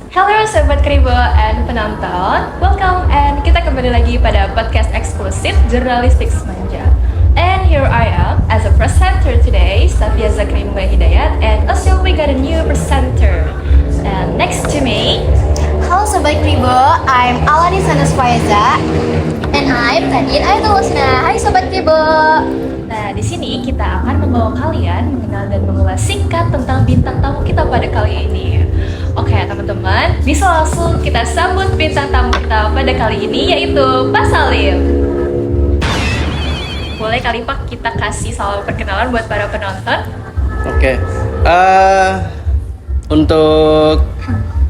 Halo Sobat Kribo and penonton, welcome and kita kembali lagi pada podcast eksklusif Jurnalistik Semanja. And here I am as a presenter today, Safia Zakrin Hidayat, and also we got a new presenter. And next to me, Halo Sobat Kribo, I'm Alani Sanus Faiza. And I'm Nadine Ayatul Husna. Hai Sobat Kribo. nah di sini kita akan membawa kalian mengenal dan mengulas singkat tentang bintang tamu kita pada kali ini. Oke teman-teman, bisa langsung kita sambut bintang tamu kita pada kali ini yaitu Pak Salim. Boleh kali Pak kita kasih salam perkenalan buat para penonton? Oke, untuk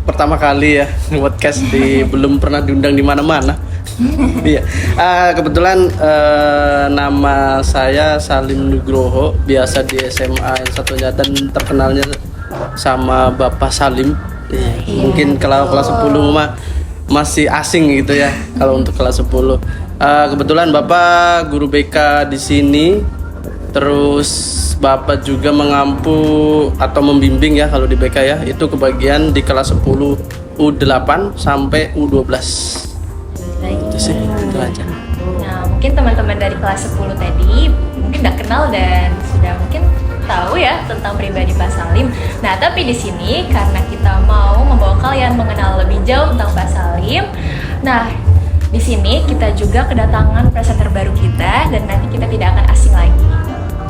pertama kali ya podcast belum pernah diundang di mana-mana. Iya, kebetulan nama saya Salim Nugroho, biasa di SMA yang satunya dan terkenalnya sama Bapak Salim. Iya. Mungkin kalau kelas 10 mah masih asing gitu ya. Kalau untuk kelas 10, kebetulan Bapak guru BK di sini. Terus Bapak juga mengampu atau membimbing ya kalau di BK ya, itu kebagian di kelas 10 U8 sampai U12. Itu sih, itu aja. Nah, mungkin teman-teman dari kelas 10 tadi mungkin udah kenal dan sudah mungkin tahu ya tentang pribadi Pak Salim. Nah, tapi di sini karena kita mau membawa kalian mengenal lebih jauh tentang Pak Salim. Nah, di sini kita juga kedatangan presenter baru kita dan nanti kita tidak akan asing lagi.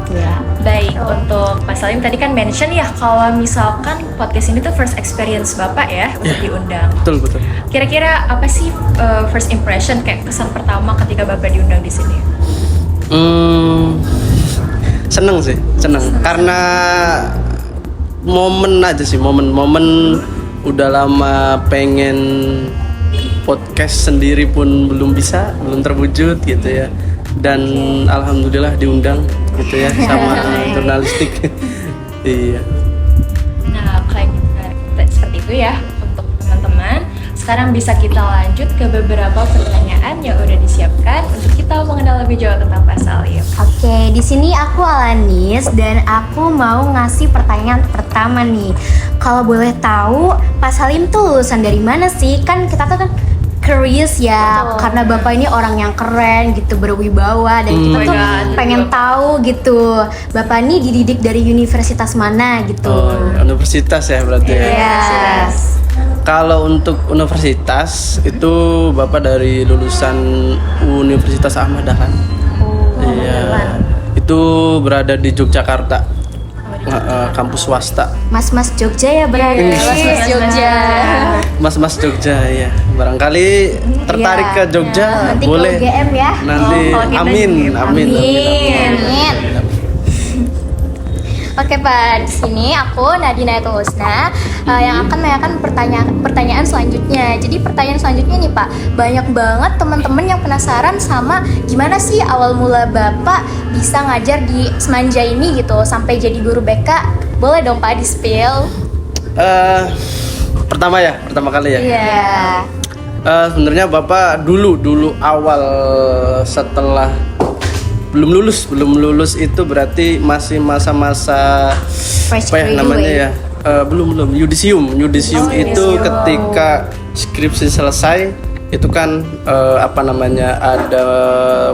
Ya, baik. Untuk Pak Salim tadi kan mention ya kalau misalkan podcast ini tuh first experience Bapak ya untuk diundang. Betul. Kira-kira apa sih first impression kayak kesan pertama ketika Bapak diundang di sini? Seneng karena momen aja sih, momen udah lama pengen podcast sendiri pun belum terwujud gitu ya, dan alhamdulillah diundang gitu ya sama jurnalistik. Iya. Nah, kayak seperti itu ya untuk teman-teman. Sekarang bisa kita lanjut ke beberapa pertanyaan yang udah disiapkan untuk kita mengenal lebih jauh tentang Pak Salim. Oke, di sini aku Alanis dan aku mau ngasih pertanyaan pertama nih. Kalau boleh tahu, Pak Salim tuh lulusan dari mana sih? Kan kita tuh kan curious ya, karena Bapak ini orang yang keren gitu, berwibawa, dan kita tuh pengen tahu gitu, Bapak ini dididik dari universitas mana gitu. Universitas ya berarti ya. Yes. Kalau untuk universitas itu Bapak dari lulusan Universitas Ahmad Dahlan. Iya. Itu berada di Yogyakarta. Kampus swasta. Mas-mas Jogja ya berarti. Mas-mas Jogja. Mas-mas Jogja ya. Barangkali tertarik ke Jogja, nanti boleh. ke UGM ya. Nanti amin. Oke Pak, di sini aku Nadine Ayatul Husna yang akan menanyakan pertanyaan selanjutnya. Jadi pertanyaan selanjutnya nih Pak, banyak banget teman-teman yang penasaran sama gimana sih awal mula Bapak bisa ngajar di Semanja ini gitu sampai jadi guru BK. Boleh dong Pak di-spill? Pertama kali ya. Iya. Sebenarnya Bapak dulu awal setelah belum lulus itu berarti masih masa-masa Fresh apa ya namanya ya, belum yudisium itu ketika skripsi selesai itu kan ada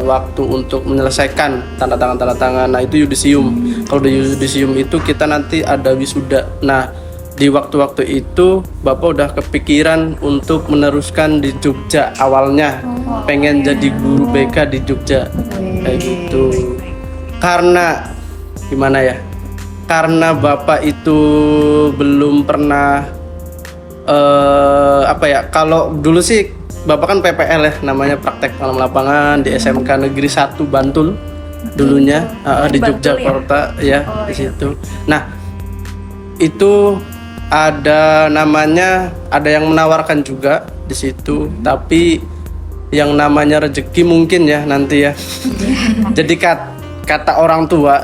waktu untuk menyelesaikan tanda tangan. Nah itu yudisium. Kalau di yudisium itu kita nanti ada wisuda. Nah di waktu-waktu itu Bapak udah kepikiran untuk meneruskan di Jogja awalnya, pengen jadi guru BK di Jogja kayak gitu. Karena gimana ya? Karena Bapak itu belum pernah kalau dulu sih Bapak kan PPL ya, namanya praktek malam lapangan di SMK Negeri 1 Bantul dulunya, di Yogyakarta ya, di situ. Nah itu ada yang menawarkan juga di situ, tapi yang namanya rezeki mungkin ya nanti ya. Jadi kata orang tua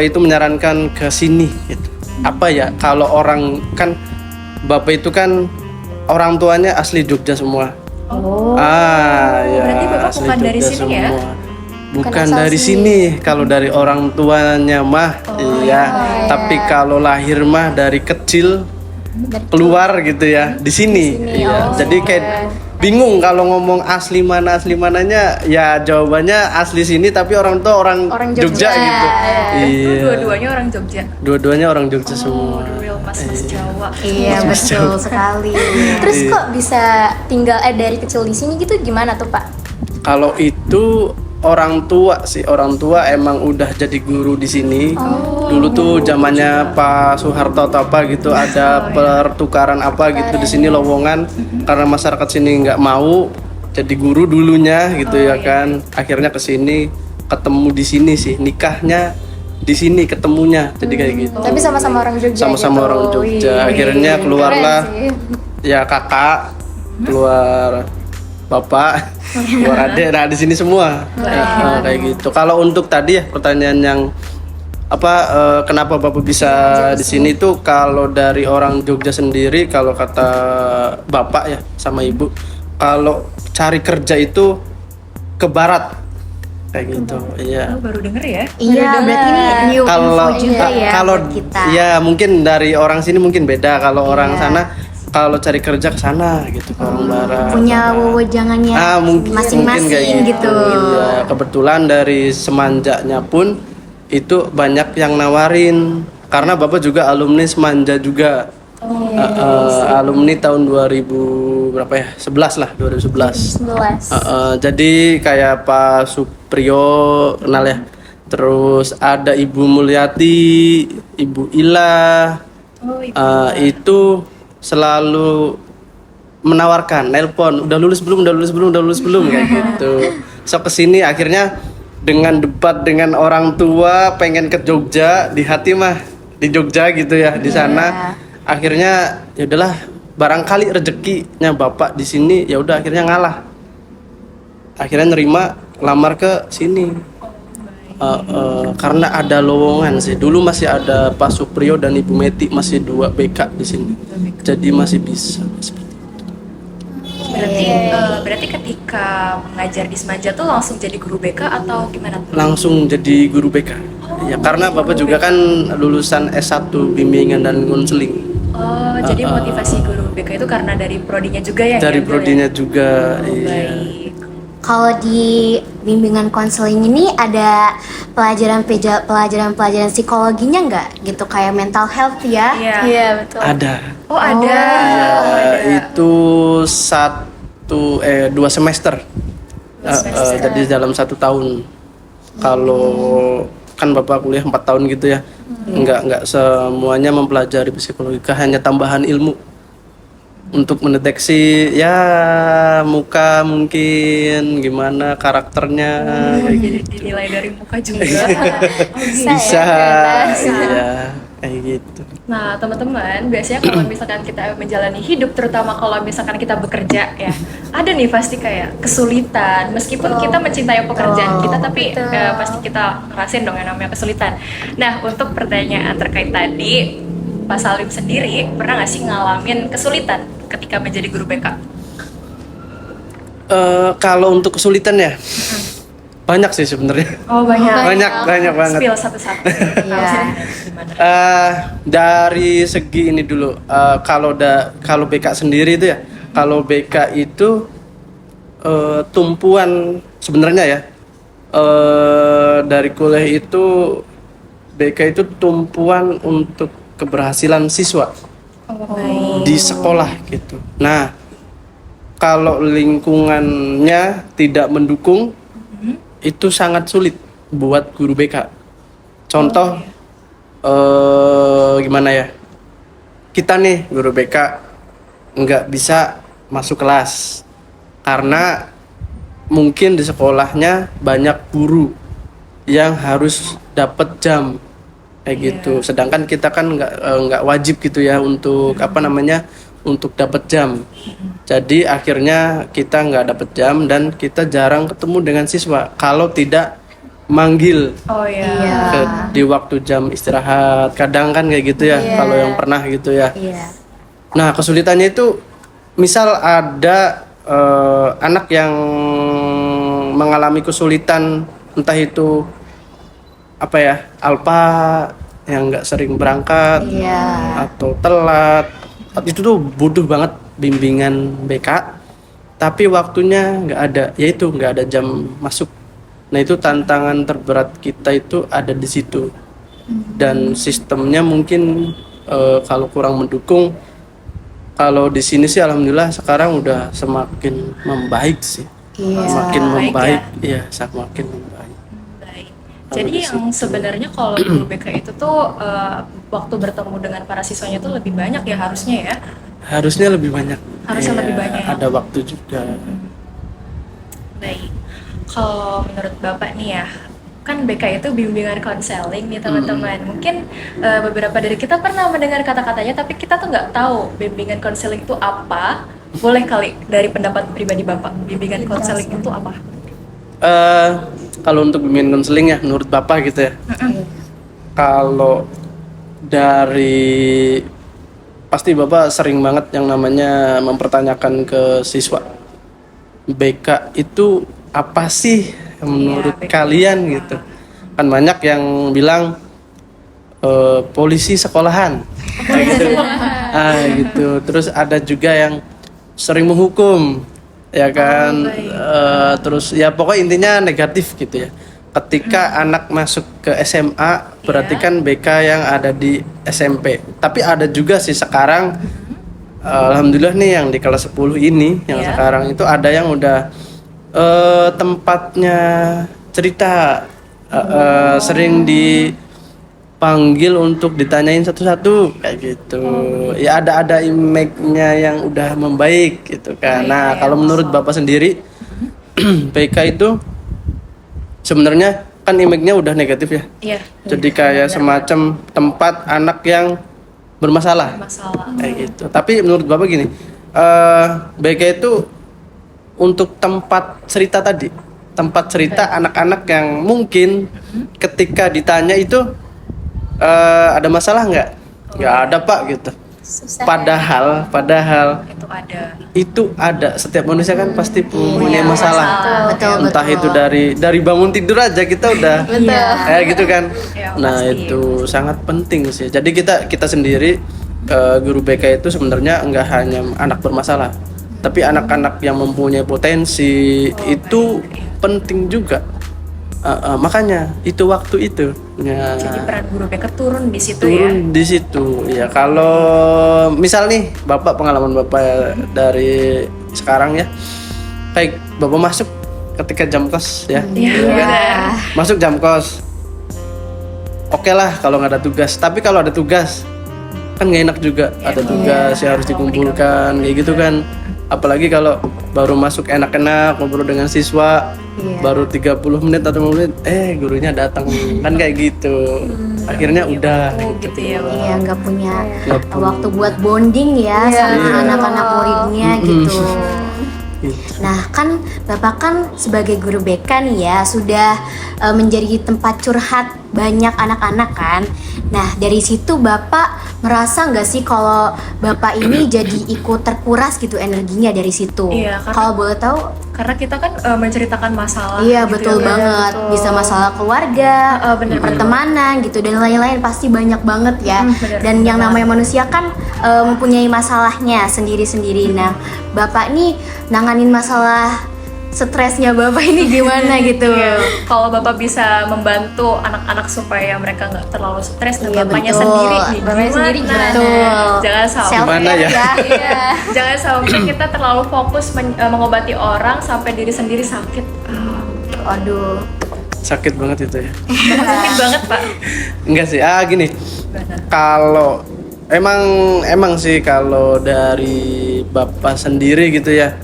itu menyarankan ke sini gitu. Apa ya, kalau orang kan Bapak itu kan orang tuanya asli Jogja semua. Ya. Berarti Bapak bukan dari sini ya? Bukan dari sini. Kalau dari orang tuanya mah iya. Tapi kalau lahir mah dari kecil keluar gitu ya di sini. Iya. Jadi kayak bingung kalau ngomong asli mananya ya jawabannya asli sini tapi orang tua orang Jogja gitu. Itu dua-duanya orang Jogja. Dua-duanya orang Jogja semua. Real mas Jawa. Iya betul sekali. Terus kok bisa tinggal dari kecil di sini gitu gimana tuh Pak? Kalau itu orang tua sih, orang tua emang udah jadi guru di sini. Dulu tuh zamannya Pak Soeharto atau apa gitu ada pertukaran apa gitu di sini Lowongan karena masyarakat sini nggak mau jadi guru dulunya gitu ya kan. Akhirnya ke sini ketemu di sini sih, nikahnya di sini ketemunya jadi kayak gitu. Tapi sama-sama orang Jogja. Sama-sama gitu. orang Jogja. Akhirnya keluarlah ya kakak, keluar bapak, keluar adik. Nah di sini semua kayak gitu. Kalau untuk tadi ya pertanyaan yang kenapa bapak bisa di sini tuh kalau dari orang Jogja sendiri kalau kata bapak ya sama ibu kalau cari kerja itu ke barat kayak gitu. Iya. Baru denger ya. Iya, berarti ini new info juga ya kalau buat kita. ya mungkin dari orang sini mungkin beda kalau orang sana kalau cari kerja ke sana gitu ke orang barat. Punya wewenangnya masing-masing kayak gitu. Iya, kebetulan dari semanjaknya pun itu banyak yang nawarin karena bapak juga alumni Semanja juga. Alumni tahun 2000 berapa ya? 11 lah, 2011. 11. Jadi kayak Pak Supriyo kenal ya. Terus ada Ibu Mulyati, Ibu Ila. Itu selalu menawarkan, nelpon, udah lulus belum kayak gitu. So kesini akhirnya dengan debat dengan orang tua pengen ke Jogja di hati mah di Jogja gitu ya di sana. Akhirnya ya udahlah barangkali rezekinya bapak di sini ya udah akhirnya ngalah. Akhirnya nerima lamar ke sini. Karena ada lowongan sih. Dulu masih ada Pak Supriyo dan Ibu Meti masih 2 BK di sini. Jadi masih bisa. Berarti ketika mengajar di Semanja tuh langsung jadi guru BK atau gimana tuh? Langsung jadi guru BK. Ya karena bapak juga kan lulusan S1 bimbingan dan konseling. Jadi motivasi guru BK itu karena dari prodinya juga ya? Dari diambil prodinya ya? juga. Baik. Kalau di bimbingan konseling ini ada pelajaran psikologinya nggak gitu kayak mental health ya? Iya betul. Ada. Oh ada. Itu 2 semester. Jadi dalam 1 tahun. Kalau kan bapak kuliah 4 tahun gitu ya. Enggak semuanya mempelajari psikologi, hanya tambahan ilmu untuk mendeteksi ya muka mungkin gimana karakternya kayak gitu. Dinilai dari muka juga. Bisa ya kayak gitu. Nah teman-teman, biasanya kalau misalkan kita menjalani hidup, terutama kalau misalkan kita bekerja ya, ada nih pasti kayak kesulitan. Meskipun kita mencintai pekerjaan kita, tapi pasti kita ngerasain dong yang namanya kesulitan. Nah untuk pertanyaan terkait tadi, Pak Salim sendiri pernah nggak sih ngalamin kesulitan ketika menjadi guru BK? Kalau untuk kesulitan ya banyak sih sebenarnya. Oh banyak banget. Spill satu-satu. Gimana? Dari segi ini dulu. Kalau BK sendiri itu ya, kalau BK itu tumpuan sebenarnya ya. Dari kuliah itu BK itu tumpuan untuk keberhasilan siswa di sekolah gitu. Nah, kalau lingkungannya tidak mendukung, itu sangat sulit buat guru BK. Contoh, gimana ya? Kita nih guru BK nggak bisa masuk kelas karena mungkin di sekolahnya banyak guru yang harus dapat jam kayak gitu. Sedangkan kita kan nggak wajib gitu ya untuk untuk dapat jam. Jadi akhirnya kita nggak dapat jam dan kita jarang ketemu dengan siswa kalau tidak manggil di waktu jam istirahat. Kadang kan kayak gitu ya kalau yang pernah gitu ya. Nah kesulitannya itu misal ada anak yang mengalami kesulitan entah itu alpa yang nggak sering berangkat atau telat itu tuh butuh banget bimbingan BK, tapi waktunya nggak ada, yaitu nggak ada jam masuk. Nah itu tantangan terberat kita itu ada di situ. Dan sistemnya mungkin kalau kurang mendukung. Kalau di sini sih alhamdulillah sekarang udah semakin membaik sih. Iya. Semakin Baik membaik, iya semakin membaik. Baik. Kalau Jadi di yang sebenarnya kalau guru BK itu tuh waktu bertemu dengan para siswanya itu lebih banyak ya harusnya ya. Harusnya lebih banyak. Harusnya Iya, lebih banyak. Ada waktu juga. Baik. Kalau menurut Bapak nih ya, kan BK itu bimbingan konseling nih teman-teman. Mungkin beberapa dari kita pernah mendengar kata-katanya, tapi kita tuh nggak tahu bimbingan konseling itu apa. Boleh kali dari pendapat pribadi Bapak, bimbingan konseling itu apa? Kalau untuk bimbingan konseling ya, menurut Bapak gitu ya. Kalau dari pasti Bapak sering banget yang namanya mempertanyakan ke siswa, BK itu apa sih menurut BK. kalian gitu. Kan banyak yang bilang polisi sekolahan kayak gitu. Gitu. Terus ada juga yang sering menghukum ya kan. Terus ya pokoknya intinya negatif gitu ya. Ketika anak masuk ke SMA berarti kan BK yang ada di SMP. Tapi ada juga sih sekarang alhamdulillah nih yang di kelas 10 ini yang sekarang itu ada yang udah tempatnya cerita, sering dipanggil untuk ditanyain satu-satu kayak gitu. Ya ada image-nya yang udah membaik gitu kan. Nah kalau menurut Bapak sendiri BK itu sebenarnya kan image-nya udah negatif ya. Iya. Jadi kayak semacam tempat anak yang bermasalah Masalah. kayak gitu. Tapi menurut Bapak gini, BK itu untuk tempat cerita tadi, tempat cerita anak-anak yang mungkin ketika ditanya itu ada masalah nggak ada Pak gitu. Padahal itu ada setiap manusia kan pasti punya masalah. Betul, Entah betul. itu dari bangun tidur aja kita udah kayak gitu kan. Ya, Nah pasti. itu sangat penting sih. Jadi kita sendiri guru BK itu sebenarnya nggak hanya anak bermasalah, tapi anak-anak yang mempunyai potensi itu penting juga. Makanya itu waktu itu ya, Jadi peran guru BK turun di situ ya. turun di situ ya. Kalau misal nih Bapak, pengalaman Bapak dari sekarang ya, kayak Bapak masuk ketika jam kos ya, Iya, benar. masuk jam kos, oke lah kalau nggak ada tugas. Tapi kalau ada tugas kan nggak enak juga, ada tugas yang harus dikumpulkan kayak gitu kan. Apalagi kalau baru masuk enak-enak ngobrol dengan siswa, baru 30 menit atau 5 menit gurunya datang kan kayak gitu. Akhirnya udah gitu ya. Iya, nggak punya Nggak punya. waktu buat bonding ya sama anak-anak muridnya gitu. Nah kan Bapak kan sebagai guru BK nih ya sudah menjadi tempat curhat banyak anak-anak kan. Nah dari situ Bapak ngerasa nggak sih kalau Bapak ini jadi ikut terkuras gitu energinya dari situ? Iya, karena- Kalau boleh tahu? Karena kita kan menceritakan masalah. Iya gitu betul ya, banget. betul. Bisa masalah keluarga, bener. pertemanan gitu dan lain-lain pasti banyak banget ya. Bener, Dan yang bener. namanya manusia kan mempunyai masalahnya sendiri-sendiri. Nah, Bapak nih nanganin masalah stresnya Bapak ini gimana gitu? Iya. Kalau Bapak bisa membantu anak-anak supaya mereka nggak terlalu stres dan Iya, Bapaknya betul. sendiri nih, Bapaknya sendiri gimana? Betul. Jangan sampai Gimana ya? Iya. jangan sampai kita terlalu fokus mengobati orang sampai diri sendiri sakit. Aduh. sakit banget itu ya. Sakit banget Pak. Enggak sih, gini. Kalau emang sih kalau dari Bapak sendiri gitu ya,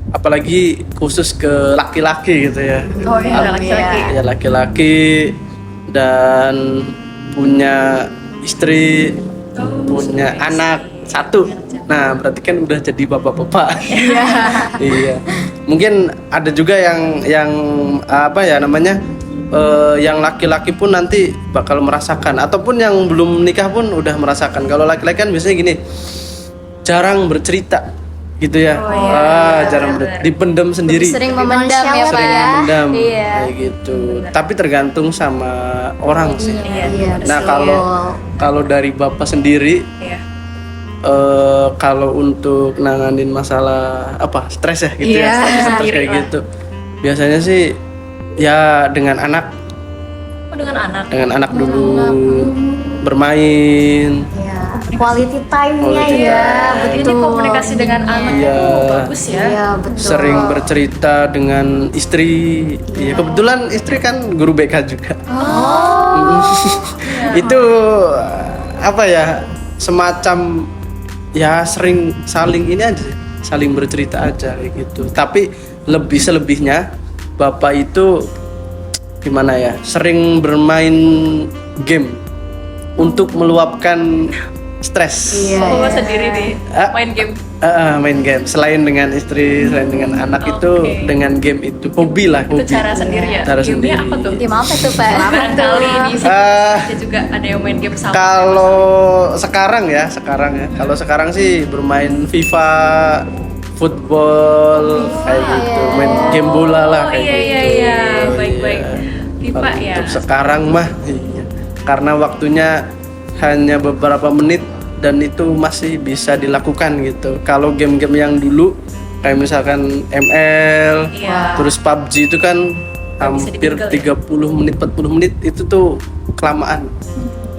apalagi khusus ke laki-laki gitu ya. Oh iya, laki-laki. Ya laki-laki dan punya istri, punya anak satu. Nah berarti kan udah jadi bapak-bapak. Iya. Mungkin ada juga yang apa ya namanya, yang laki-laki pun nanti bakal merasakan, ataupun yang belum nikah pun udah merasakan. Kalau laki-laki kan biasanya gini, jarang bercerita gitu ya. Jarang dipendam sendiri. Sering memendam ya Pak Sering ya. memendam Iya. kayak gitu. Tapi tergantung sama orang sih. Iya. Iya, Nah betul. kalau dari Bapak sendiri Iya. kalau untuk nanganin masalah apa stres ya gitu Iya, ya, stres sendiri kayak lah. gitu. Biasanya sih ya dengan anak Oh, dengan anak. dulu bermain. Ya, quality time-nya Quality ya, time. betul. Jadi komunikasi dengan anak Iya. itu bagus ya. Iya, betul. Sering bercerita dengan istri. Ya, kebetulan istri kan guru BK juga. Itu apa ya? Semacam ya sering saling ini aja, saling bercerita aja kayak gitu. Tapi lebih selebihnya bapak itu gimana ya? Sering bermain game untuk meluapkan stres. Iya. Bapak sendiri nih Ah. main game. Main game selain dengan istri, selain dengan anak itu Oke. dengan game itu hobi lah, Itu hobi. cara sendiri ya. Cara Gamenya sendiri. apa tuh? Game apa tuh Pak? Barangkali di sini Ah. ada juga ada yang main game sama. Kalau sekarang ya. Kalau sekarang sih bermain FIFA, football kayak gitu, main game bola lah Oh kayak iya gitu. iya iya, baik-baik. Iya. FIFA Kalau ya. Untuk sekarang mah iya. Karena waktunya hanya beberapa menit dan itu masih bisa dilakukan gitu. Kalau game-game yang dulu kayak misalkan ML, Iya. terus PUBG itu kan Nggak bisa hampir ditinggal ya? 30 menit 40 menit itu tuh kelamaan.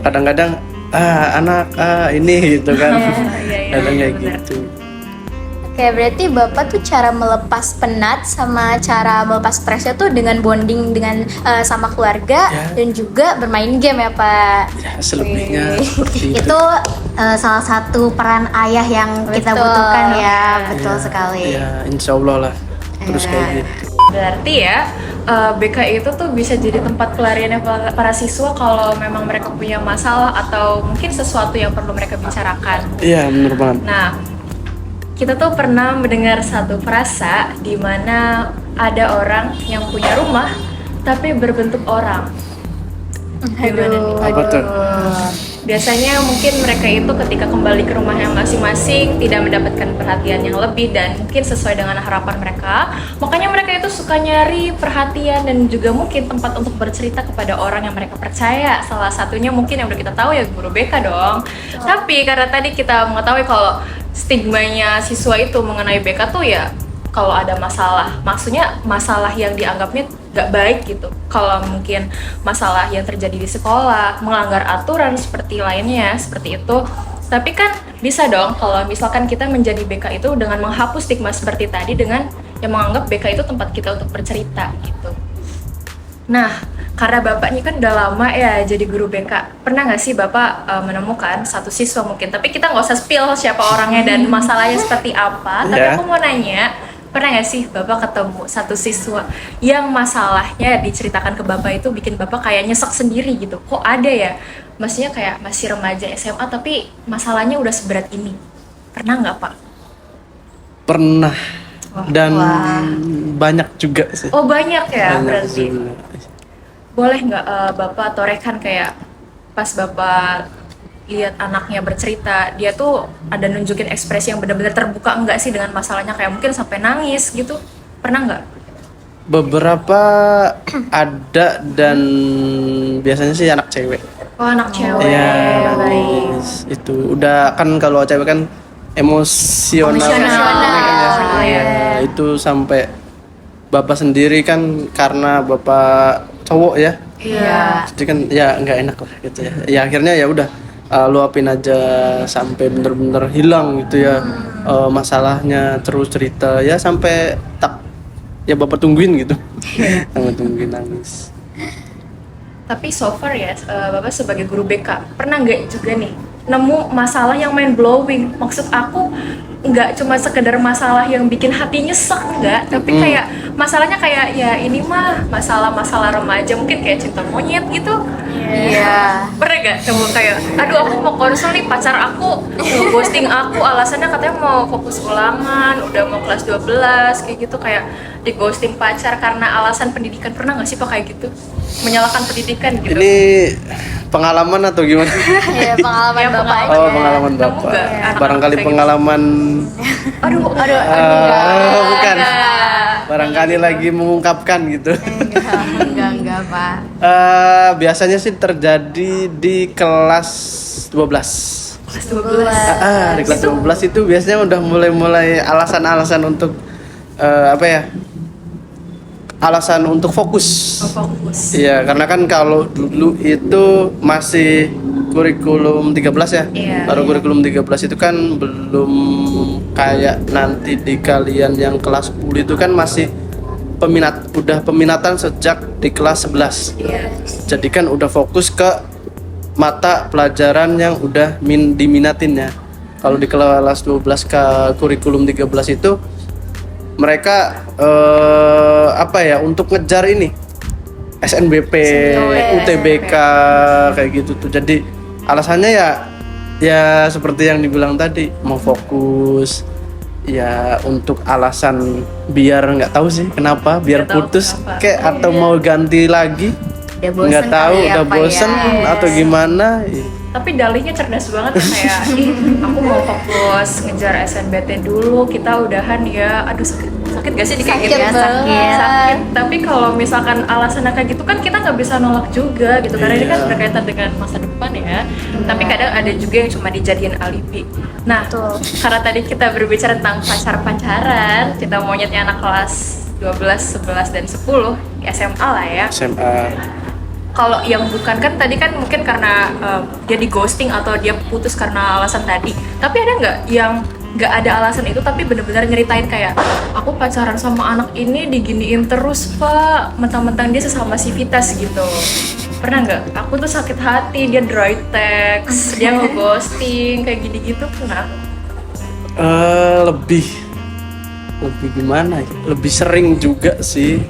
Kadang-kadang anak ini gitu kan. iya, Kadang kayak benar. gitu. Oke, berarti Bapak tuh cara melepas penat sama cara melepas stresnya tuh dengan bonding dengan sama keluarga Ya. dan juga bermain game ya Pak. Ya, selebihnya seperti itu. Itu salah satu peran ayah yang kita Betul. butuhkan ya, betul Ya, sekali. Ya, insya Allah lah. Terus Ya. kayak gitu. Berarti ya BK itu tuh bisa jadi tempat pelariannya para siswa kalau memang mereka punya masalah atau mungkin sesuatu yang perlu mereka bicarakan. Iya, bener banget. Nah, kita tuh pernah mendengar satu frasa di mana ada orang yang punya rumah tapi berbentuk orang. Gimana nih? Apa tuh? Biasanya mungkin mereka itu ketika kembali ke rumahnya masing-masing tidak mendapatkan perhatian yang lebih dan mungkin sesuai dengan harapan mereka. Makanya mereka itu suka nyari perhatian dan juga mungkin tempat untuk bercerita kepada orang yang mereka percaya. Salah satunya mungkin yang udah kita tahu ya guru BK dong. Tapi karena tadi kita mengetahui kalau stigmanya siswa itu mengenai BK tuh ya kalau ada masalah, maksudnya masalah yang dianggapnya gak baik gitu. Kalau mungkin masalah yang terjadi di sekolah, melanggar aturan seperti lainnya, seperti itu. Tapi kan bisa dong kalau misalkan kita menjadi BK itu dengan menghapus stigma seperti tadi dengan yang menganggap BK itu tempat kita untuk bercerita gitu. Nah, karena Bapak ini kan udah lama ya jadi guru BK, pernah nggak sih Bapak menemukan satu siswa mungkin, tapi kita nggak usah spill siapa orangnya dan masalahnya seperti apa, tapi Ya. aku mau nanya, pernah nggak sih Bapak ketemu satu siswa yang masalahnya diceritakan ke Bapak itu bikin Bapak kayak nyesek sendiri gitu, kok ada ya, maksudnya kayak masih remaja SMA tapi masalahnya udah seberat ini, pernah nggak Pak? Pernah. Wah. Dan banyak juga sih. Oh banyak ya Banyak berarti. juga. Boleh nggak Bapak torekan kayak pas Bapak lihat anaknya bercerita, dia tuh ada nunjukin ekspresi yang benar-benar terbuka enggak sih dengan masalahnya, kayak mungkin sampai nangis gitu, pernah nggak? Beberapa ada dan biasanya sih anak cewek. Oh anak cewek, Iya, baik. itu udah kan kalau cewek kan emosional. Emosional, Ya, itu sampai bapak sendiri kan karena bapak cowok ya. Iya. Jadi kan ya nggak enak lah gitu ya. Ya akhirnya ya udah luapin aja sampai bener-bener hilang gitu ya masalahnya, terus cerita ya sampai tak ya bapak tungguin gitu. Sampai tungguin nangis. Tapi so far ya, Bapak sebagai guru BK, pernah nggak juga nih nemu masalah yang mind blowing? Maksud aku nggak cuma sekedar masalah yang bikin hati nyesek, enggak, tapi kayak masalahnya kayak ya ini mah masalah-masalah remaja, mungkin kayak cinta monyet gitu. Iya. Pernah gak kamu kayak, aduh aku mau konsul nih, pacar aku ghosting aku, alasannya katanya mau fokus ulangan, udah mau kelas 12, kayak gitu, kayak di ghosting pacar karena alasan pendidikan. Pernah gak sih Pak kayak gitu? Menyalahkan pendidikan gitu? Ini pengalaman atau gimana? Ya, pengalaman Ya, Bapak aja. Oh, pengalaman Nemu bapak. nggak anak-anak Barangkali kayak gitu? pengalaman Aduh, bukan. enggak. Barangkali lagi mengungkapkan gitu. Enggak, Pak. Biasanya sih terjadi di kelas 12. Kelas 12. Di kelas 12 itu biasanya udah mulai alasan-alasan untuk apa ya? Alasan untuk fokus. Fokus. Iya, karena kan kalau dulu itu masih kurikulum 13 ya. Iya. Baru kurikulum 13 itu kan belum kayak nanti di kalian yang kelas 10 itu kan masih udah peminatan sejak di kelas 11. Iya. Jadi kan udah fokus ke mata pelajaran yang udah diminatin ya. Kalau di kelas 12 ke kurikulum 13 itu mereka apa ya, untuk ngejar ini SNBP, UTBK kayak gitu tuh. Jadi alasannya ya seperti yang dibilang tadi, mau fokus ya, untuk alasan biar nggak tahu sih kenapa, biar Nggak tahu putus kenapa. kayak atau mau ganti lagi, Udah bosen nggak tahu kali ya, udah Pak, bosen ya. atau gimana. Tapi dalihnya cerdas banget ya, kayak aku mau fokus ngejar SNBT dulu, kita udahan ya. Aduh, sakit gak sih di kayak Sakit gitu ya? banget. Sakit. Tapi kalau misalkan alasannya kayak gitu kan kita nggak bisa nolak juga gitu, karena ini kan Iya. berkaitan dengan masa depan ya. Tapi kadang ada juga yang cuma dijadiin alibi. Nah, Betul. karena tadi kita berbicara tentang pacaran, kita maunyetnya anak kelas 12, 11, dan 10 SMA lah ya. SMA. Kalau yang bukan kan tadi kan mungkin karena dia di ghosting atau dia putus karena alasan tadi. Tapi ada nggak yang nggak ada alasan itu tapi benar-benar nyeritain kayak aku pacaran sama anak ini diginiin terus pak, mentang-mentang dia sesama sivitas gitu. Pernah nggak? Aku tuh sakit hati, dia dry text, dia nge-ghosting kayak gini-gitu, pernah? Lebih gimana ya? Lebih sering juga sih.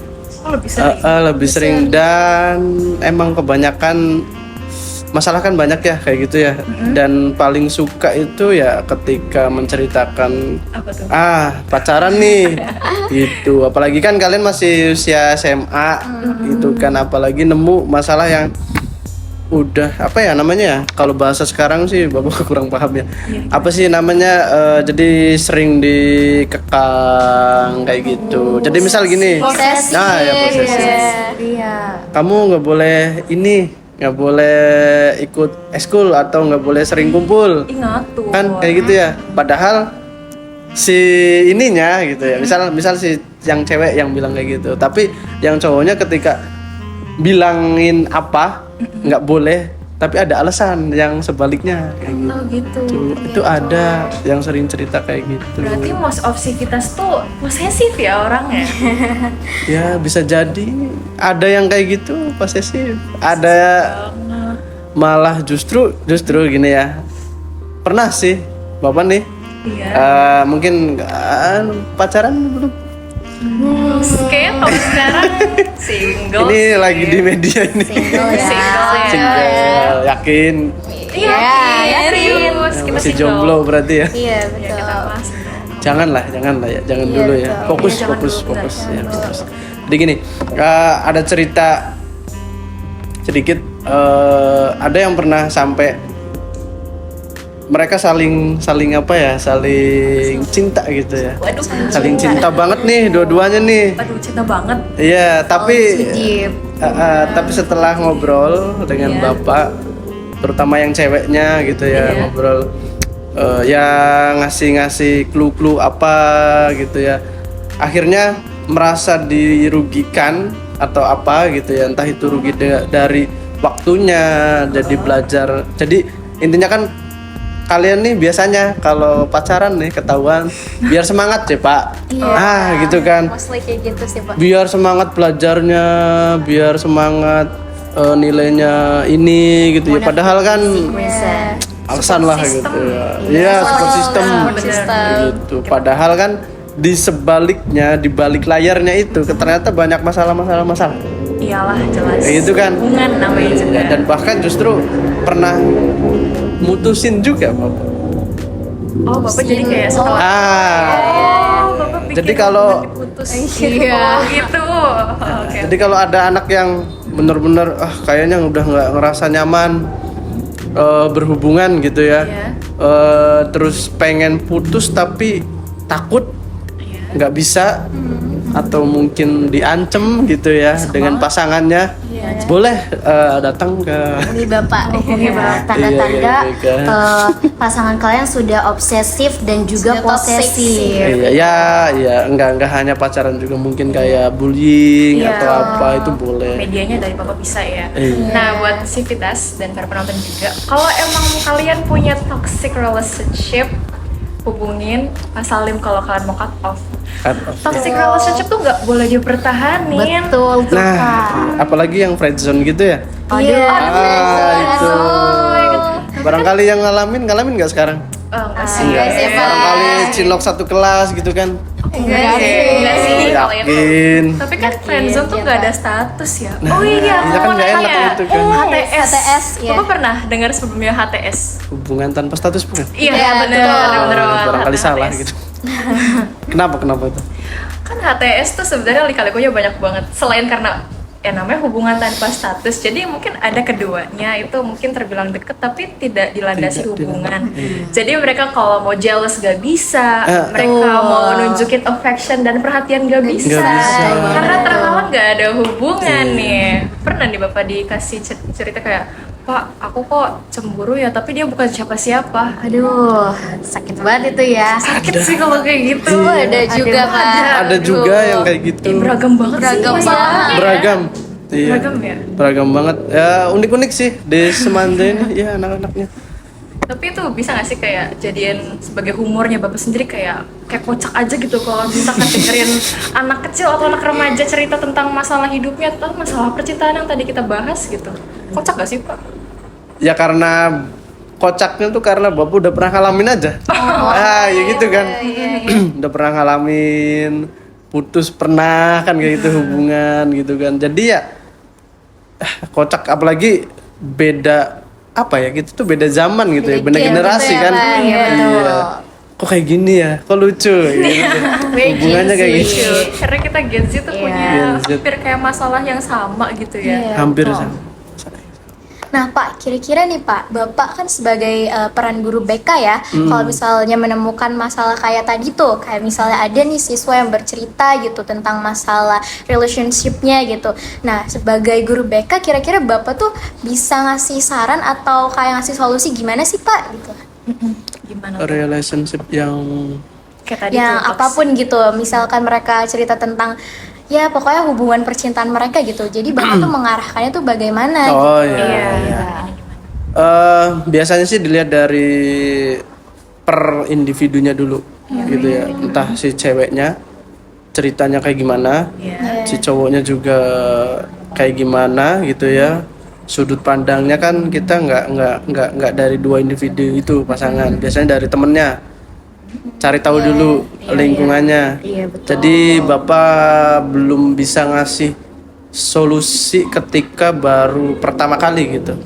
Oh, lebih sering. Lebih sering, dan emang kebanyakan masalah kan banyak ya kayak gitu ya. Dan paling suka itu ya ketika menceritakan Apa tuh? pacaran nih gitu. Apalagi kan kalian masih usia SMA gitu kan, apalagi nemu masalah yang udah apa ya namanya ya, kalau bahasa sekarang sih bapak kurang paham ya, apa sih namanya, jadi sering dikekang kayak gitu. Jadi misal gini, Posesif. nah ya posesif, Iya. kamu nggak boleh ini, nggak boleh ikut eskul atau nggak boleh sering kumpul Ingat tuh. kan kayak gitu ya. Padahal si ininya gitu ya, misal si yang cewek yang bilang kayak gitu, tapi yang cowoknya ketika bilangin apa nggak boleh, tapi ada alasan yang sebaliknya kayak gitu. Oh gitu. Itu ada yang sering cerita kayak gitu. Berarti most of civitas tuh posesif ya orangnya. Ya bisa jadi ada yang kayak gitu posesif, ada malah justru gini ya. Pernah sih bapak nih, Iya. mungkin pacaran belum? Kayaknya kalau sekarang single. Ini sih. lagi di media ini. Single ya. Single ya. Single, yakin? Iya, yakin. serius. Kita Masih single. jomblo berarti ya? Iya, Ya, kita betul. masih. Janganlah ya, jangan Iya, dulu ya. betul. Fokus, Iya, jangan fokus, dulu, benar, fokus. jangan Ya, dulu. terus. Jadi gini, ada cerita sedikit. Ada yang pernah sampai mereka saling apa ya, saling cinta gitu ya. Waduh, Saling cinta banget nih dua-duanya nih. Aduh, cinta banget. Iya, tapi Deep. tapi setelah ngobrol dengan Iya. bapak, terutama yang ceweknya gitu ya, Iya. ngobrol ya ngasih clue-clue apa gitu ya. Akhirnya merasa dirugikan atau apa gitu ya, entah itu rugi dari waktunya, jadi belajar. Jadi intinya kan kalian nih biasanya kalau pacaran nih ketahuan biar semangat ya pak, gitu kan, Mostly kayak gitu sih, Pak. biar semangat belajarnya, biar semangat nilainya ini gitu ya. Padahal kan Iya. alasan lah System. gitu ya. Iya, support system Support system. gitu. Padahal kan di sebaliknya, di balik layarnya itu ternyata banyak masalah. Iyalah, jelas. Kayak gitu kan. Hubungan namanya juga. Dan bahkan justru pernah mutusin juga bapak. Oh, bapak jadi kayak setelah. Oh, bapak bikin Jadi kalau- hubungan diputus. Iya. Oh, gitu. Oke. Jadi kalau ada anak yang bener-bener kayaknya udah nggak ngerasa nyaman berhubungan gitu ya, Iya. terus pengen putus tapi takut nggak bisa, atau mungkin diancem gitu ya dengan pasangannya, boleh datang ke Ini Bapak. Ya, tanda-tanda Iya, iya, iya. pasangan kalian sudah obsesif dan juga Sudah toxic. posesif. iya enggak hanya pacaran juga mungkin kayak bullying Iya. atau apa itu boleh. Medianya dari Papa bisa ya. Iya. Nah, buat Civitas dan para penonton juga, kalau emang kalian punya toxic relationship, hubungin Mas Salim kalau kalian mau cut off. Toxic relationship tuh nggak boleh dipertahanin. Betul tuh Nah, Kak. apalagi yang friendzone gitu ya. Aduh, Itu. Barangkali yang ngalamin nggak sekarang? Enggak sih. Enggak. sih, Pak. Barangkali cinlok satu kelas gitu kan. Enggak sih kalau itu. Yakin. Tapi kan friendzone tuh iya, nggak Pak. ada status ya. Oh iya, aku iya kan mau nggak enak nanya. itu kan. HTS. HTS, ya. Bapak pernah dengar sebelumnya HTS? Hubungan tanpa status bukan? Iya, Iya, benar, betul. benar banget. Barangkali salah HTS. gitu. Kenapa itu? Kan HTS tuh sebenarnya lika-likunya banyak banget. Selain karena namanya hubungan tanpa status, jadi mungkin ada keduanya itu mungkin terbilang deket tapi tidak dilandasi Tidak hubungan. Jadi mereka kalau mau jealous gak bisa, mereka Betul. mau nunjukin affection dan perhatian gak bisa, Nggak bisa. karena terhalang gak ada hubungan nih. Pernah nih Bapak dikasih cerita kayak, Pak, aku kok cemburu ya, tapi dia bukan siapa-siapa. Aduh, sakit banget itu ya. Sakit sih kalau kayak gitu. Ada juga, Pak. Ada juga yang kayak gitu. Beragam banget sih. Beragam masalahnya. banget. Beragam. Iya. Beragam ya. Beragam banget. Ya unik-unik sih di Semanda ini ya anak-anaknya. Tapi itu bisa gak sih kayak jadiin sebagai humornya Bapak sendiri kayak kocak aja gitu kalau misalkan dengerin anak kecil atau anak remaja cerita tentang masalah hidupnya atau masalah percintaan yang tadi kita bahas gitu. Kocak gak sih, Pak? Ya karena kocaknya tuh karena Bapak udah pernah ngalamin aja. Ya gitu kan. Udah pernah ngalamin, putus pernah kan kayak gitu hubungan gitu kan. Jadi ya kocak, apalagi beda apa ya gitu tuh, beda zaman gitu ya, beda generasi gitu ya, kan. Pak. Iya, Iya. Kok kayak gini ya? Kok lucu gitu. Hubungannya kayak gitu. Lucu. Karena kita Gen Z tuh punya Gen Z. hampir kayak masalah yang sama gitu ya. Hampir sama. Nah Pak, kira-kira nih Pak, Bapak kan sebagai peran guru BK ya, kalau misalnya menemukan masalah kayak tadi tuh, kayak misalnya ada nih siswa yang bercerita gitu tentang masalah relationship-nya gitu. Nah, sebagai guru BK, kira-kira Bapak tuh bisa ngasih saran atau kayak ngasih solusi gimana sih Pak gitu? Gimana? Relationship yang Kayak tadi Yang tuh, apapun gitu, misalkan mereka cerita tentang ya pokoknya hubungan percintaan mereka gitu. Jadi Bapak tuh mengarahkannya tuh bagaimana? oh gitu. iya. Iya. Biasanya sih dilihat dari per individunya dulu gitu ya. Entah si ceweknya ceritanya kayak gimana, Iya. si cowoknya juga kayak gimana gitu ya. Sudut pandangnya kan kita nggak dari dua individu itu pasangan, biasanya dari temennya. Cari tahu dulu lingkungannya. Iya, betul. Jadi Bapak belum bisa ngasih solusi ketika baru pertama kali gitu.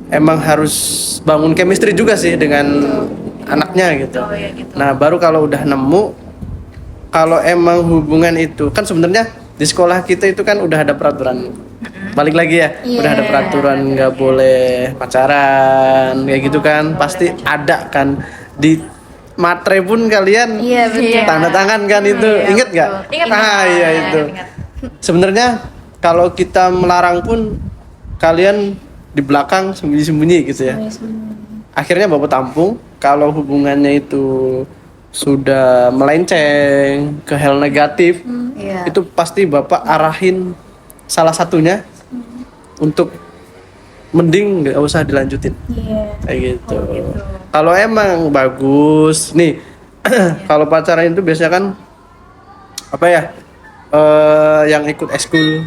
Emang harus bangun chemistry juga sih dengan anaknya gitu. Oh iya gitu. Nah, baru kalau udah nemu, kalau emang hubungan itu kan sebenarnya di sekolah kita itu kan udah ada peraturan. Balik lagi ya, udah ada peraturan nggak boleh pacaran kayak gitu kan. Pasti ada kan di matre pun kalian Iya, betul. tanda tangan kan itu. Ingat nggak? Ingat. Iya itu. Ingat. Sebenarnya kalau kita melarang pun kalian di belakang sembunyi-sembunyi gitu ya. Akhirnya Bapak tampung kalau hubungannya itu sudah melenceng ke hal negatif, Iya. itu pasti Bapak arahin salah satunya untuk mending nggak usah dilanjutin. Kayak gitu. Kalau emang bagus nih, kalau pacaran itu biasanya kan apa ya, yang ikut ekskul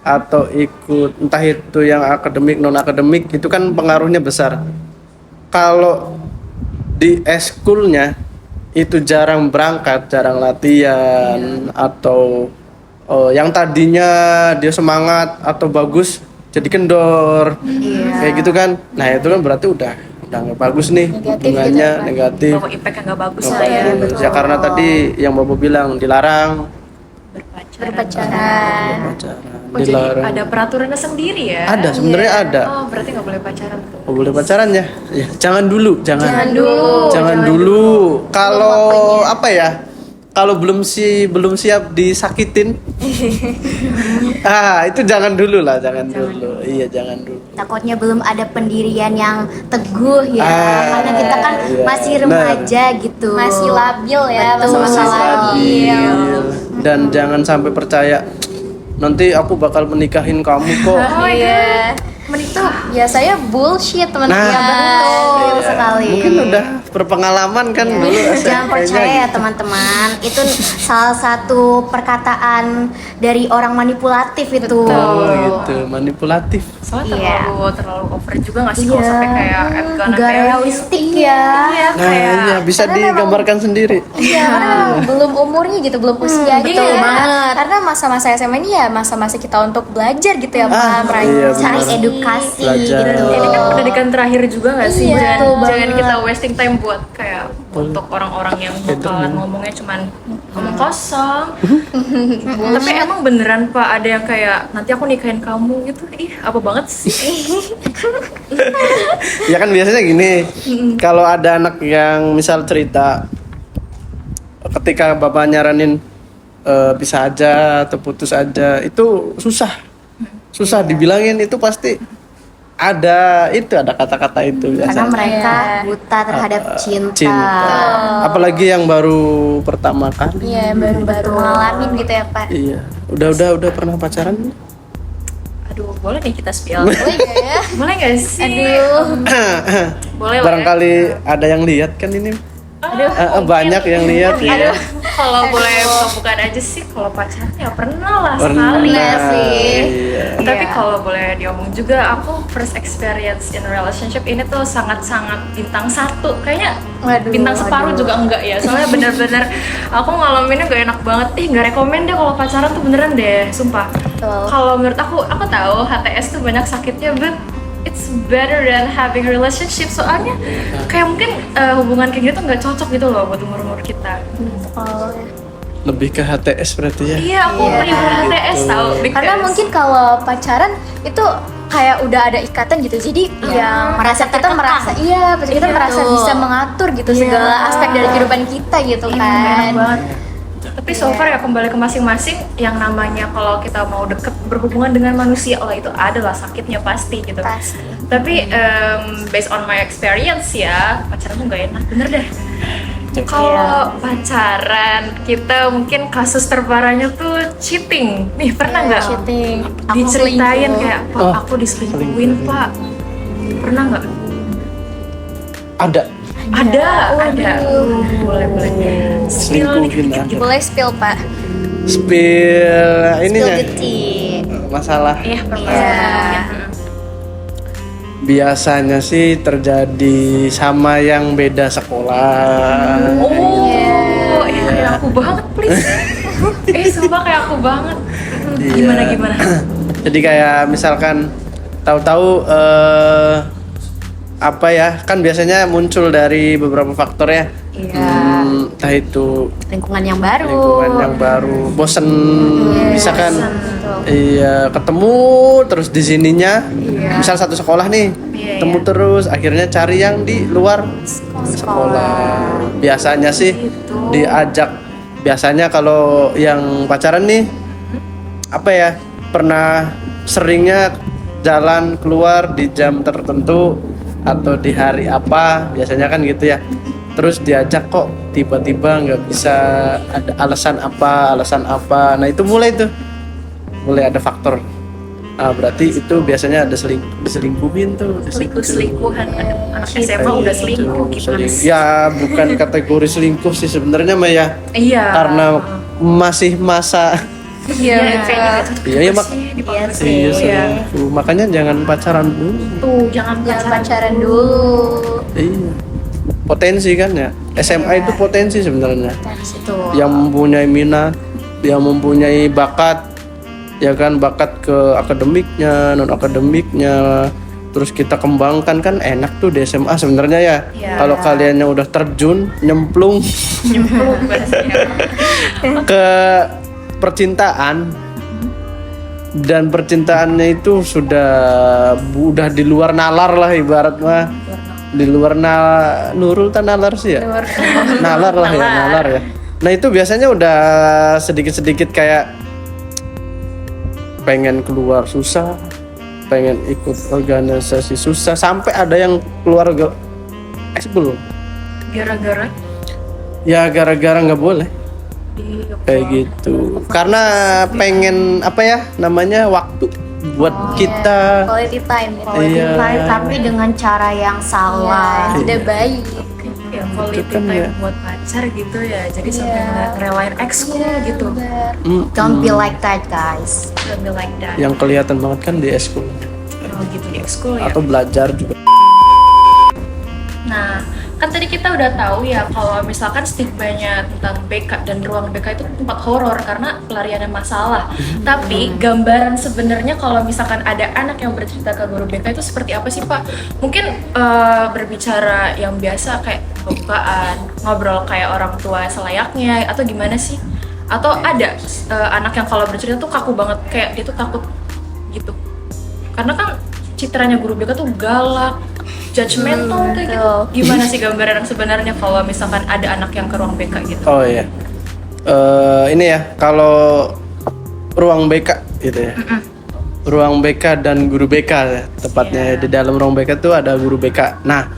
atau ikut entah itu yang akademik non akademik itu kan pengaruhnya besar. Kalau di eskulnya itu jarang berangkat, jarang latihan, atau yang tadinya dia semangat atau bagus jadi kendor, kayak gitu kan. Nah itu kan berarti udah nggak bagus nih, Negatif hubungannya gitu ya, Pak. negatif. Bawa impact yang nggak bagus Nggak lah ya. bagus. Ya karena tadi yang Bapak bilang dilarang Berpacaran. pacaran, Oh jadi dilarang. ada peraturannya sendiri ya? Ada, sebenarnya ada. Oh berarti nggak boleh pacaran tuh. Oh, boleh pacaran ya? Ya, jangan dulu, jangan. Jangan dulu. Jangan dulu. Kalau apa ya? kalau belum siap disakitin, itu jangan dulu lah, jangan dulu. Iya, jangan dulu. Takutnya belum ada pendirian yang teguh ya, karena kita kan iya. masih remaja gitu, Masih labil ya, Betul. masa-masa Masih labil. labil. Dan jangan sampai percaya nanti aku bakal menikahin kamu kok. Oh iya. Itu biasanya bullshit teman-teman. Nah, Ya, betul Iya. sekali. Mungkin udah berpengalaman kan dulu. Jangan SMP-nya percaya ya gitu. teman-teman, itu salah satu perkataan dari orang manipulatif itu. Oh gitu, manipulatif. Soalnya Iya. terlalu over juga nggak sih kalau sampai kayak Gak realistik ya. Iya, Nah, iya, bisa digambarkan sendiri. Iya, karena memang belum umurnya gitu, belum usia gitu. betul banget. Karena masa-masa SMA ini ya masa-masa kita untuk belajar gitu ya, meraih iya, Cari benar. edukasi Belajar. gitu. Ini kan pendidikan terakhir juga nggak sih? Iya, Dan betul jangan banget. kita wasting time buat kayak untuk orang-orang yang bakalan ngomongnya cuman ngomong kosong. Tapi emang beneran Pak ada yang kayak nanti aku nikahin kamu gitu. Ih, apa banget sih? Ya kan biasanya gini, kalau ada anak yang misal cerita ketika bapak nyaranin pisah aja atau putus aja, itu susah dibilangin, itu pasti ada kata-kata itu Karena biasanya. mereka buta terhadap cinta. Apalagi yang baru pertama kali. Iya, baru-baru ngalamin gitu ya, Pak. Iya, udah pernah pacaran? Aduh, boleh nih kita spill. Oh iya ya. Boleh nggak sih? Aduh. Boleh lah. Barangkali ada yang lihat kan ini. Banyak yang lihat ya. Aduh, kalau boleh bukan aja sih, kalau pacaran ya pernah lah Pernah sekali. sih. Iya. Tapi kalau boleh diomong juga, aku first experience in relationship ini tuh sangat-sangat bintang 1. Kayaknya Waduh, bintang separuh juga enggak ya. Soalnya bener-bener aku ngalaminnya gak enak banget. Nggak rekomen deh kalau pacaran tuh beneran deh, sumpah. Betul. Kalau menurut aku tahu HTS tuh banyak sakitnya, but it's better than having a relationship. Soalnya kayak mungkin hubungan kayak gitu tuh nggak cocok gitu loh buat umur-umur kita. Oh. Lebih ke HTS berarti ya. Iya, aku prefer HTS tau. Karena mungkin kalau pacaran itu kayak udah ada ikatan gitu, jadi yang merasa kita merasa kita Iya, merasa betul. bisa mengatur gitu segala aspek dari kehidupan kita gitu enak kan. banget. Tapi so far ya kembali ke masing-masing, yang namanya kalau kita mau deket berhubungan dengan manusia, itu adalah sakitnya pasti gitu. Pasti. Tapi based on my experience ya, pacaran tuh nggak enak, bener deh. Kalau pacaran kita mungkin kasus terparahnya tuh cheating. Nih pernah nggak? Cheating. Diceritain selingkuh. kayak, Pak, aku diselingkuhin Pak. Pernah nggak? Ada. Ada. Boleh. Spill Selingkuhin dikit-dikit ada. gitu. Boleh spill, Pak. Spill ininya Spill the tea. masalah. Iya, pernah. Iya. Biasanya sih terjadi sama yang beda sekolah. Oh, kayak aku banget, please. Sumpah kayak aku banget. Iya. Gimana? Jadi kayak misalkan tahu-tahu apa ya, kan biasanya muncul dari beberapa faktor ya. Iya. Entah itu Lingkungan yang baru. lingkungan yang baru, bosen, misalkan iya ketemu terus di sininya, misal satu sekolah nih, ketemu terus, akhirnya cari yang di luar sekolah. Biasanya sih diajak, biasanya kalau yang pacaran nih apa ya, pernah seringnya jalan keluar di jam tertentu atau di hari apa, biasanya kan gitu ya. Terus diajak kok tiba-tiba nggak bisa, ada alasan apa. Nah itu mulai ada faktor. Nah, berarti itu biasanya ada diselingkuhin tuh. Selingkuhan. Anak SMA udah selingkuh gimana sih? Ya bukan kategori selingkuh sih sebenarnya mah ya. Iya. Karena masih masa Iya, kayaknya gitu. Iya, Mak. Iya iya selingkuh. Makanya jangan pacaran dulu. Tuh, jangan Pacaran dulu. Iya. Potensi kan ya. SMA itu potensi sebenarnya. Itu. Yang mempunyai minat, yang mempunyai bakat, ya kan, bakat ke akademiknya, non akademiknya, terus kita kembangkan, kan enak tuh di SMA sebenarnya ya. Iya. Kalau kaliannya udah terjun, nyemplung bahasanya. ke percintaan, dan percintaannya itu udah di luar nalar lah, ibarat mah di luar Nurul tan nalar sih ya. Nalar lah ya, nalar ya. Nah itu biasanya udah sedikit-sedikit kayak pengen keluar susah, pengen ikut organisasi susah, sampai ada yang keluar ekskul. Gara-gara Ya gara-gara nggak boleh kayak gitu. Karena pengen apa ya namanya waktu buat kita. Quality time gitu. Iya. Tapi dengan cara yang salah. Tidak baik. ya quality kan time ya. buat pacar gitu ya. Jadi sampai ngerelain ekskul gitu. Don't be like that, guys. Don't be like that. Yang kelihatan banget kan di ekskul Oh gitu di ekskul ya. atau belajar juga. Nah, kan tadi kita udah tahu ya kalau misalkan stigmanya tentang BK dan ruang BK itu tempat horor karena pelariannya masalah. Tapi gambaran sebenarnya kalau misalkan ada anak yang bercerita ke guru BK itu seperti apa sih Pak? Mungkin berbicara yang biasa kayak bukaan, ngobrol kayak orang tua selayaknya atau gimana sih? Atau ada anak yang kalau bercerita tuh kaku banget kayak dia tuh takut gitu. Karena kan citranya guru BK tuh galak, judgmental kayak gitu. Gimana sih gambaran sebenarnya kalau misalkan ada anak yang ke ruang BK gitu? Oh iya. Ini ya kalau ruang BK gitu ya. Ruang BK dan guru BK ya, tepatnya di dalam ruang BK tuh ada guru BK. Nah,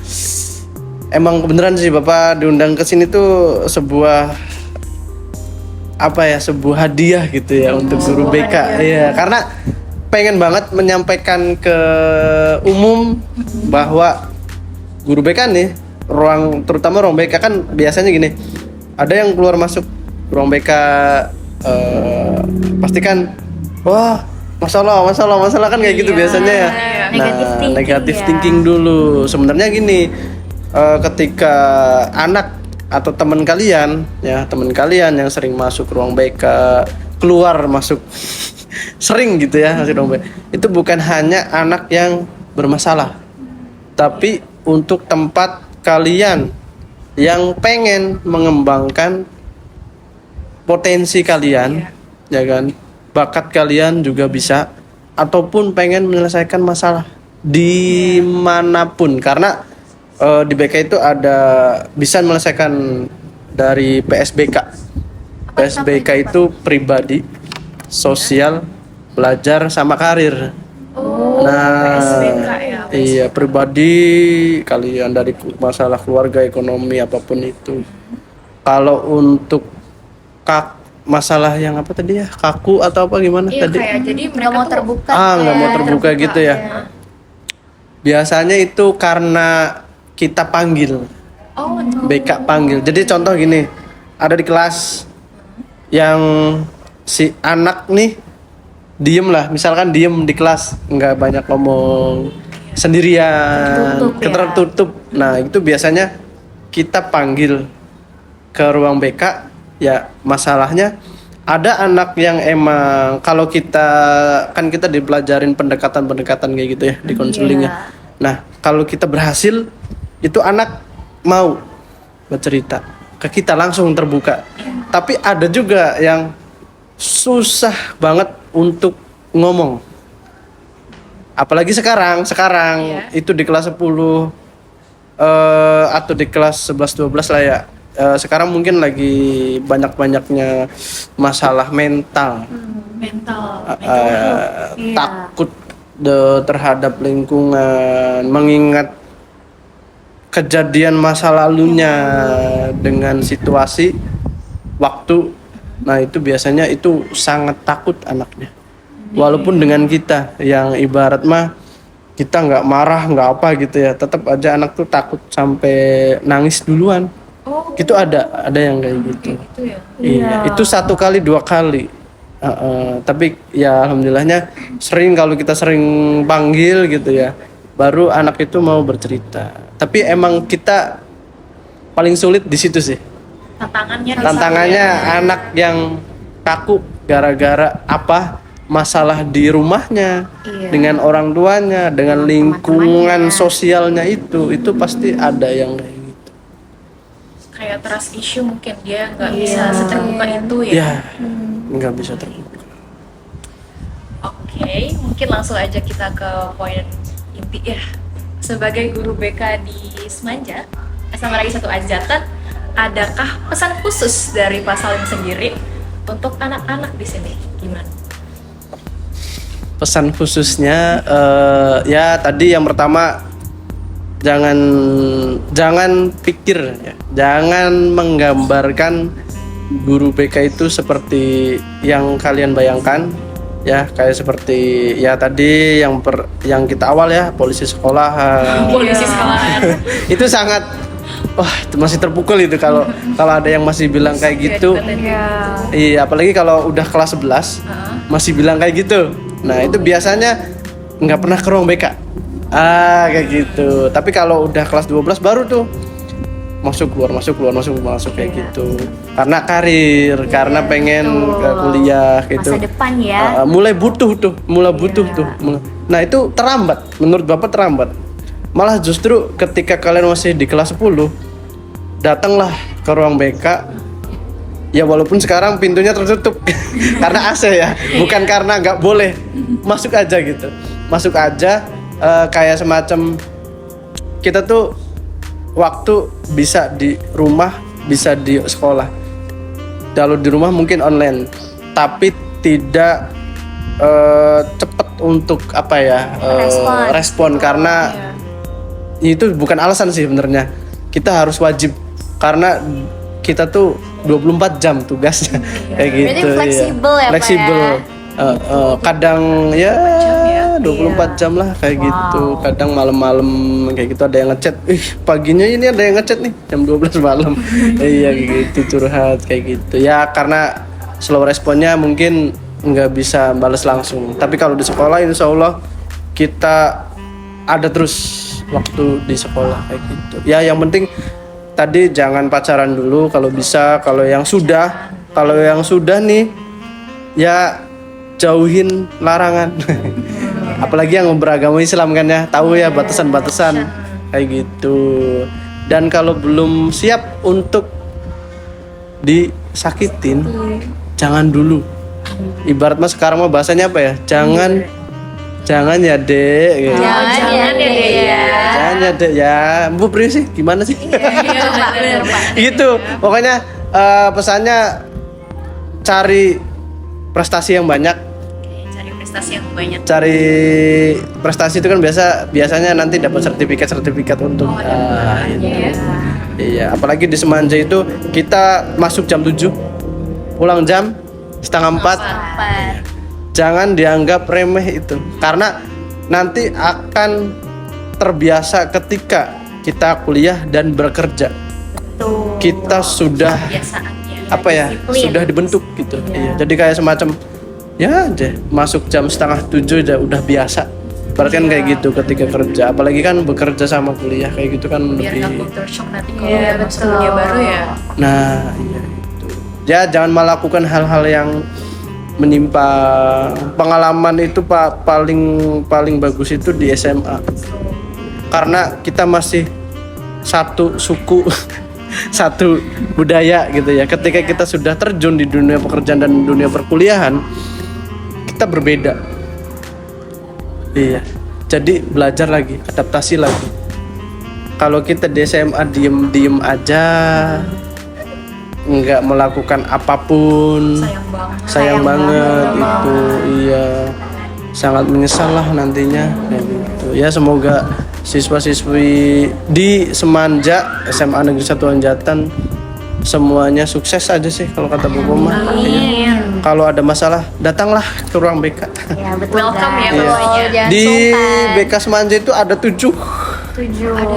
emang beneran sih Bapak diundang ke sini tuh sebuah apa ya, sebuah hadiah gitu ya untuk guru BK. Iya, karena pengen banget menyampaikan ke umum bahwa guru BK nih, terutama ruang BK kan biasanya gini, ada yang keluar masuk ruang BK pasti kan wah masalah kan kayak gitu biasanya ya. Nah, negatif thinking dulu. Sebenarnya gini, ketika anak atau teman kalian yang sering masuk ruang BK, keluar masuk sering gitu ya masuk ruang BK, itu bukan hanya anak yang bermasalah, tapi untuk tempat kalian yang pengen mengembangkan potensi kalian, ya kan, bakat kalian juga bisa, ataupun pengen menyelesaikan masalah dimanapun, karena di BK itu ada bisa menyelesaikan dari PSBK. PSBK itu pribadi, sosial, belajar, sama karir. PSBK ya. Iya, pribadi kalian dari masalah keluarga, ekonomi, apapun itu. Kalau untuk masalah yang apa tadi ya, kaku atau apa gimana Iya, tadi? kayak jadi mereka Nggak mau tuh terbuka. Nggak mau terbuka gitu ya. Biasanya itu karena kita panggil, oh BK panggil. Jadi contoh gini, ada di kelas yang si anak nih diem lah, misalkan diem di kelas, nggak banyak ngomong, sendirian, tertutup. Nah itu biasanya kita panggil ke ruang BK. Ya masalahnya ada anak yang emang kalau kita dipelajarin pendekatan kayak gitu ya di konselingnya. Nah kalau kita berhasil, itu anak mau bercerita ke kita langsung terbuka. Tapi ada juga yang susah banget untuk ngomong. Apalagi sekarang itu di kelas 10 atau di kelas 11 12 lah ya. Sekarang mungkin lagi banyak-banyaknya masalah mental. Takut terhadap lingkungan, mengingat kejadian masa lalunya dengan situasi waktu. Nah itu biasanya itu sangat takut anaknya, walaupun dengan kita yang ibarat mah kita nggak marah nggak apa gitu ya, tetap aja anak tuh takut sampai nangis duluan. Itu ada yang kayak gitu. Iya, itu 1 kali 2 kali. Tapi ya alhamdulillahnya sering, kalau kita sering panggil gitu ya, baru anak itu mau bercerita. Tapi emang kita paling sulit di situ sih. Tantangannya anak yang kaku gara-gara apa? Masalah di rumahnya, dengan orang tuanya, dengan lingkungan sosialnya itu pasti ada yang kayak gitu. Kayak trust issue mungkin dia nggak bisa seterbuka itu ya. Ya, nggak bisa terbuka. Oke, mungkin langsung aja kita ke poin inti ya. Sebagai guru BK di Semanja, sama lagi satu Ajatan, adakah pesan khusus dari Pak Salim sendiri untuk anak-anak di sini? Gimana? Pesan khususnya ya tadi yang pertama, jangan pikir ya, jangan menggambarkan guru BK itu seperti yang kalian bayangkan ya, kayak seperti ya tadi yang kita awal ya, polisi sekolahan. Polisi sekolahan. Itu sangat masih terpukul itu kalau ada yang masih bilang kayak gitu. Iya, apalagi kalau udah kelas 11 masih bilang kayak gitu. Nah, itu biasanya nggak pernah ke ruang BK. Kayak gitu. Tapi kalau udah kelas 12 baru tuh masuk keluar kayak gitu. Karena karir, karena pengen kuliah gitu. Masa depan ya. Mulai butuh tuh. Nah, itu terlambat. Menurut Bapak terlambat. Malah justru ketika kalian masih di kelas 10, datanglah ke ruang BK. Ya walaupun sekarang pintunya tertutup karena AC ya, bukan karena nggak boleh. Masuk aja gitu. Masuk aja kayak semacam kita tuh waktu bisa di rumah, bisa di sekolah. Kalau di rumah mungkin online, tapi tidak cepat untuk respon karena itu bukan alasan sih sebenarnya. Kita harus wajib karena kita tuh 24 jam tugasnya kayak gitu. Berarti fleksibel ya, Pak, fleksibel. Kadang ya 24 jam lah kayak gitu. Kadang malam-malam kayak gitu ada yang ngechat. Paginya ini ada yang ngechat nih jam 12 malam. Iya gitu, curhat kayak gitu. Ya karena slow responnya mungkin nggak bisa balas langsung. Tapi kalau di sekolah insya Allah kita ada terus waktu di sekolah kayak gitu. Ya yang penting tadi jangan pacaran dulu kalau bisa. Kalau yang sudah nih ya jauhin larangan. Apalagi yang beragama Islam kan ya, tahu ya batasan-batasan kayak gitu. Dan kalau belum siap untuk disakitin, jangan dulu. Ibarat mas sekarang mah bahasanya apa ya? Jangan ya dek. Gitu. Jangan ya dek ya. Jangan ya dek ya. Bu Pri sih gimana sih? Gitu. Pokoknya pesannya cari prestasi yang banyak. Cari prestasi itu kan biasanya nanti dapat sertifikat untuk iya, apalagi di Semanja itu kita masuk jam 7, pulang jam setengah 4. Jangan dianggap remeh itu, karena nanti akan terbiasa ketika kita kuliah dan bekerja. Kita sudah sudah dibentuk gitu. Iya. Jadi kayak semacam ya aja masuk jam setengah 7 udah biasa. Berarti kan kayak gitu ketika kerja, apalagi kan bekerja sama kuliah kayak gitu kan biar lebih. nggak culture shock nanti kalau masuk dunia baru ya. Nah iya itu. Ya jangan melakukan hal-hal yang menimpa. Pengalaman itu Pak paling bagus itu di SMA. Karena kita masih satu suku, satu budaya gitu ya. Ketika kita sudah terjun di dunia pekerjaan dan dunia perkuliahan, kita berbeda. Iya. Jadi belajar lagi, adaptasi lagi. Kalau kita di SMA diem aja, nggak melakukan apapun, sayang banget itu. Iya. Sangat menyesal lah nantinya kayak gitu. Ya semoga siswa-siswi di Semanja SMA Negeri 1 Anjatan semuanya sukses aja sih kalau kata Bu Poma. Iya. Kalau ada masalah datanglah ke ruang BK. Ya, betul. Welcome ya Iya. pokoknya. Di BK Semanja itu ada 7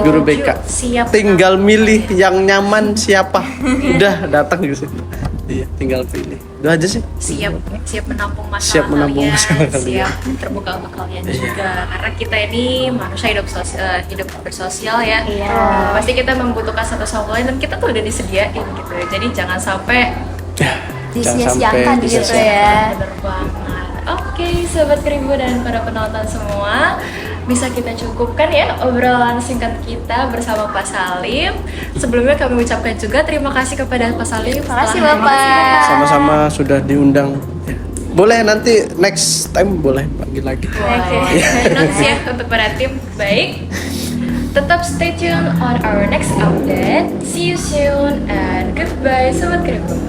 guru BK. Siap. Tinggal milih yang nyaman siapa. Udah datang ke situ. Iya, tinggal pilih. Itu aja sih. Siap menampung masalah Siap menampung masalah kalian. siap terbuka untuk kalian juga, karena kita ini manusia hidup bersosial ya. Pasti kita membutuhkan satu sama lain dan kita tuh udah disediain gitu, jadi jangan sampai disia-siakan gitu ya. bener banget. Oke, sobat Keribu dan para penonton semua, bisa kita cukupkan ya obrolan singkat kita bersama Pak Salim. Sebelumnya kami ucapkan juga terima kasih kepada Pak Salim. Terima kasih Bapak. Sama-sama sudah diundang. Ya. Boleh nanti next time boleh panggil lagi. Oke, notes ya untuk para tim. Baik. Tetap stay tune on our next update. See you soon and goodbye Sobat Kripto.